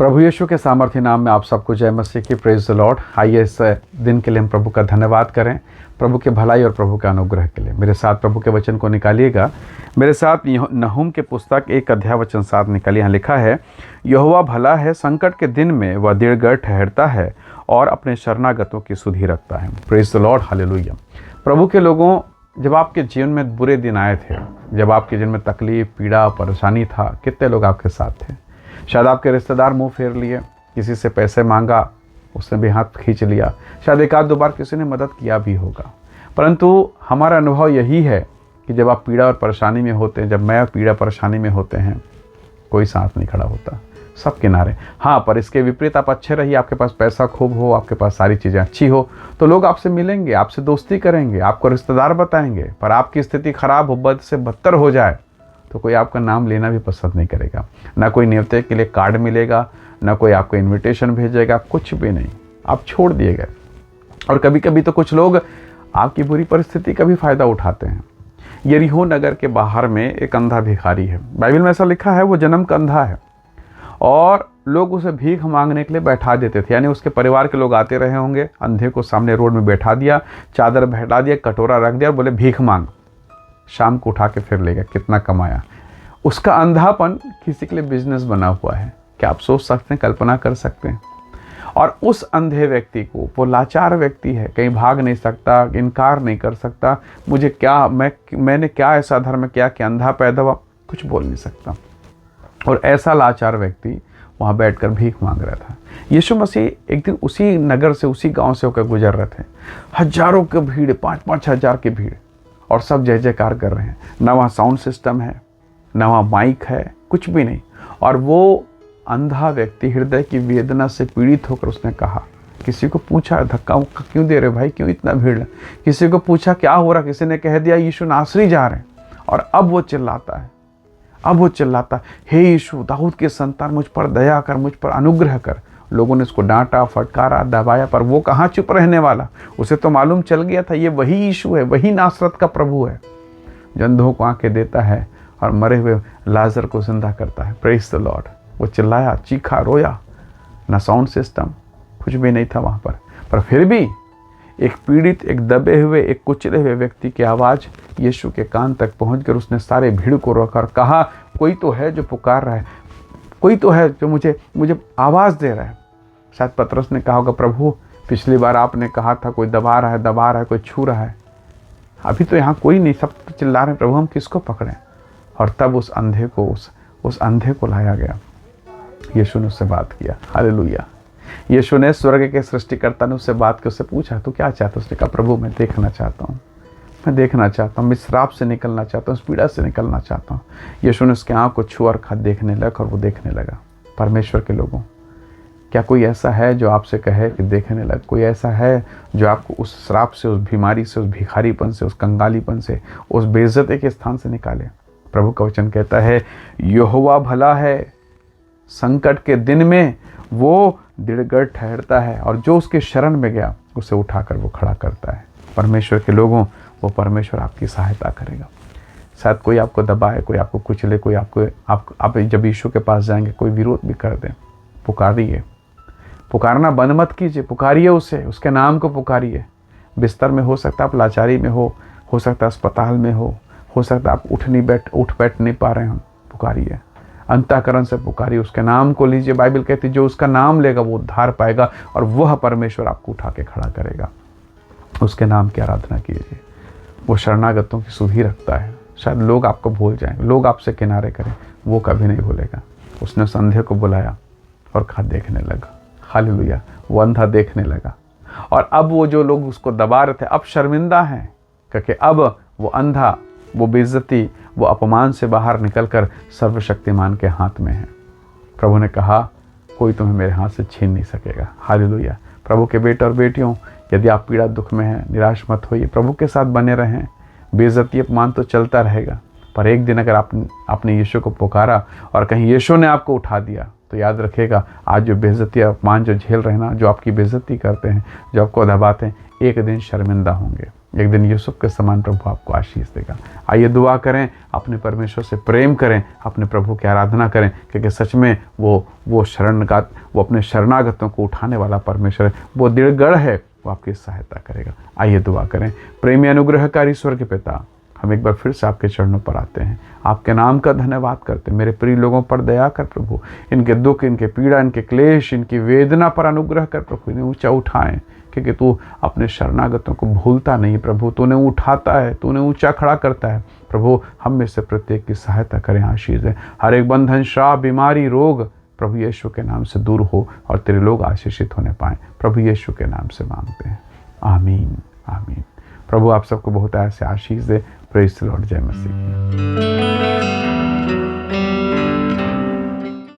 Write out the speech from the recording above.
प्रभु यीशु के सामर्थ्य नाम में आप सबको जय मसीह की। Praise the Lord. आइए इस दिन के लिए हम प्रभु का धन्यवाद करें, प्रभु के भलाई और प्रभु के अनुग्रह के लिए। मेरे साथ प्रभु के वचन को निकालिएगा। मेरे साथ नहूम के पुस्तक 1 अध्याय वचन 7 निकालिए। यहाँ लिखा है, यहोवा भला है, संकट के दिन में वह दृढ़ ठहरता है और अपने शरणागतों की सुधि रखता है। Praise the Lord, hallelujah. प्रभु के लोगों, जब आपके जीवन में बुरे दिन आए थे, जब आपके जीवन में तकलीफ, पीड़ा, परेशानी था, कितने लोग आपके साथ थे? शायद आपके रिश्तेदार मुंह फेर लिए, किसी से पैसे मांगा, उसने भी हाथ खींच लिया, शायद एक आध दो बार किसी ने मदद किया भी होगा। परंतु हमारा अनुभव यही है कि जब आप पीड़ा और परेशानी में होते हैं, जब मैं पीड़ा परेशानी में होते हैं, कोई साथ नहीं खड़ा होता, सब किनारे। हाँ, पर इसके विपरीत आप अच्छे रहिए, आपके पास पैसा खूब हो, आपके पास सारी चीज़ें अच्छी हो, तो लोग आपसे मिलेंगे, आपसे दोस्ती करेंगे, आपको रिश्तेदार बताएंगे। पर आपकी स्थिति खराब हो, बद से बदतर हो जाए, तो कोई आपका नाम लेना भी पसंद नहीं करेगा। ना कोई न्योते के लिए कार्ड मिलेगा, ना कोई आपको इनविटेशन भेजेगा, कुछ भी नहीं। आप छोड़ दिए गए। और कभी कभी तो कुछ लोग आपकी बुरी परिस्थिति का भी फ़ायदा उठाते हैं। यरीहो नगर के बाहर में एक अंधा भिखारी है। बाइबल में ऐसा लिखा है, वो जन्म का अंधा है और लोग उसे भीख मांगने के लिए बैठा देते थे। यानी उसके परिवार के लोग आते रहे होंगे, अंधे को सामने रोड में बैठा दिया, चादर बैठा दिया, कटोरा रख दिया और बोले भीख मांग। शाम को उठा के फिर ले गया। कितना कमाया। उसका अंधापन किसी के लिए बिजनेस बना हुआ है। क्या आप सोच सकते हैं, कल्पना कर सकते हैं? और उस अंधे व्यक्ति को, वो लाचार व्यक्ति है, कहीं भाग नहीं सकता, इनकार नहीं कर सकता, मुझे क्या, मैंने क्या ऐसा धर्म किया कि अंधा पैदा हुआ, कुछ बोल नहीं सकता। और ऐसा लाचार व्यक्ति वहाँ बैठकर भीख मांग रहा था। यीशु मसीह एक दिन उसी नगर से, उसी गांव से होकर गुजर रहे थे। हजारों की भीड़, 5-5 हजार की भीड़, और सब जय जयकार कर रहे हैं। ना वहाँ साउंड सिस्टम है, ना वहाँ माइक है, कुछ भी नहीं। और वो अंधा व्यक्ति हृदय की वेदना से पीड़ित होकर उसने कहा, किसी को पूछा, धक्का मुक्का क्यों दे रहे भाई, क्यों इतना भीड़ है? किसी को पूछा क्या हो रहा? किसी ने कह दिया यीशु नासरी जा रहे हैं। और अब वो चिल्लाता है, हे यीशु, दाऊद के संतान, मुझ पर दया कर, मुझ पर अनुग्रह कर। लोगों ने उसको डांटा, फटकारा, दबाया, पर वो कहाँ चुप रहने वाला। उसे तो मालूम चल गया था ये वही यीशु है, वही नासरत का प्रभु है, जो अंधों को आंखें देता है और मरे हुए लाजर को जिंदा करता है। Praise the Lord. वो चिल्लाया, चीखा, रोया। ना साउंड सिस्टम, कुछ भी नहीं था वहाँ पर फिर भी एक पीड़ित, एक दबे हुए, एक कुचले हुए व्यक्ति की आवाज़ यीशु के कान तक पहुंचकर उसने सारे भीड़ को रोका और कहा, कोई तो है जो पुकार रहा है, कोई तो है जो मुझे आवाज़ दे रहा है। शायद पतरस ने कहा होगा, प्रभु पिछली बार आपने कहा था कोई दबा रहा है, कोई छू रहा है, अभी तो यहाँ कोई नहीं, सब चिल्ला रहे हैं, प्रभु हम किसको पकड़ें? और तब उस अंधे को लाया गया। यीशु ने उससे बात किया। हालेलुया। यीशु ने, स्वर्ग के सृष्टिकर्ता ने उससे बात की, उससे पूछा तू क्या चाहता? उसने कहा, प्रभु मैं देखना चाहता हूँ, मैं इस श्राप से निकलना चाहता हूँ, इस पीड़ा से निकलना चाहता हूँ। यीशु ने उसके आँख को छुआ और देखने लगा, और वो देखने लगा। परमेश्वर के लोगों, क्या कोई ऐसा है जो आपसे कहे कि देखने लग? कोई ऐसा है जो आपको उस श्राप से, उस बीमारी से, उस भिखारीपन से, उस कंगालीपन से, उस बेइज्जती के स्थान से निकाले? प्रभु का वचन कहता है, यहोवा भला है, संकट के दिन में वो दृढ़ ठहरता है, और जो उसके शरण में गया उसे उठाकर वो खड़ा करता है। परमेश्वर के लोगों, वो परमेश्वर आपकी सहायता करेगा। शायद कोई आपको दबाए, कोई आपको कुचले, कोई आप जब यीशु के पास जाएंगे कोई विरोध भी कर दे, पुकारिए। पुकारना बंद मत कीजिए, पुकारिए उसे, उसके नाम को पुकारिए। बिस्तर में हो सकता है आप लाचारी में हो सकता है अस्पताल में हो सकता है आप उठ बैठ नहीं पा रहे हो, पुकारिए, अंतःकरण से पुकारिए, उसके नाम को लीजिए। बाइबल कहती है जो उसका नाम लेगा वो उद्धार पाएगा, और वह परमेश्वर आपको उठा के खड़ा करेगा। उसके नाम की आराधना कीजिए। वो शरणागतों की सुधि रखता है। शायद लोग आपको भूल जाएं, लोग आपसे किनारे करें, वो कभी नहीं भूलेगा। उसने उस अंधे को बुलाया और देखने लगा। हालेलुया। वो अंधा देखने लगा, और अब वो जो लोग उसको दबा रहे थे अब शर्मिंदा हैं, क्योंकि अब वो अंधा, वो बेइज्जती, वो अपमान से बाहर निकलकर सर्वशक्तिमान के हाथ में है। प्रभु ने कहा, कोई तुम्हें मेरे हाथ से छीन नहीं सकेगा। हालेलुया। प्रभु के बेटे और बेटियों, यदि आप पीड़ा दुख में हैं, निराश मत होइए, प्रभु के साथ बने रहें। बेइज्जती अपमान तो चलता रहेगा, पर एक दिन अगर आपने यीशु को पुकारा और कहीं यीशु ने आपको उठा दिया, तो याद रखिएगा, आज जो बेइज्जती अपमान जो झेल रहे हैं ना, जो आपकी बेइज्जती करते हैं, जो आपको दबाते हैं, एक दिन शर्मिंदा होंगे। एक दिन यूसुफ के समान प्रभु आपको आशीष देगा। आइए दुआ करें, अपने परमेश्वर से प्रेम करें, अपने प्रभु की आराधना करें, क्योंकि सच में वो शरणगत, वो अपने शरणागतों को उठाने वाला परमेश्वर है, वो दृढ़ है, वो आपकी सहायता करेगा। आइए दुआ करें। प्रेमी अनुग्रहकारी ईश्वर के पिता, हम एक बार फिर से आपके चरणों पर आते हैं, आपके नाम का धन्यवाद करते हैं। मेरे प्रिय लोगों पर दया कर प्रभु, इनके दुख, इनके पीड़ा, इनके क्लेश, इनकी वेदना पर अनुग्रह कर प्रभु, इन्हें ऊंचा उठाएं, क्योंकि तू अपने शरणागतों को भूलता नहीं प्रभु, तू उन्हें उठाता है, तू उन्हें ऊंचा खड़ा करता है प्रभु। हम में से प्रत्येक की सहायता करें, आशीष दें। हर एक बंधन, श्राप, बीमारी, रोग प्रभु यीशु के नाम से दूर हो और तेरे लोग आशीषित होने पाएं, प्रभु यीशु के नाम से मांगते हैं, आमीन आमीन। प्रभु आप सबको बहुत ऐसे आशीष दे। Praise the Lord. जय मसीह।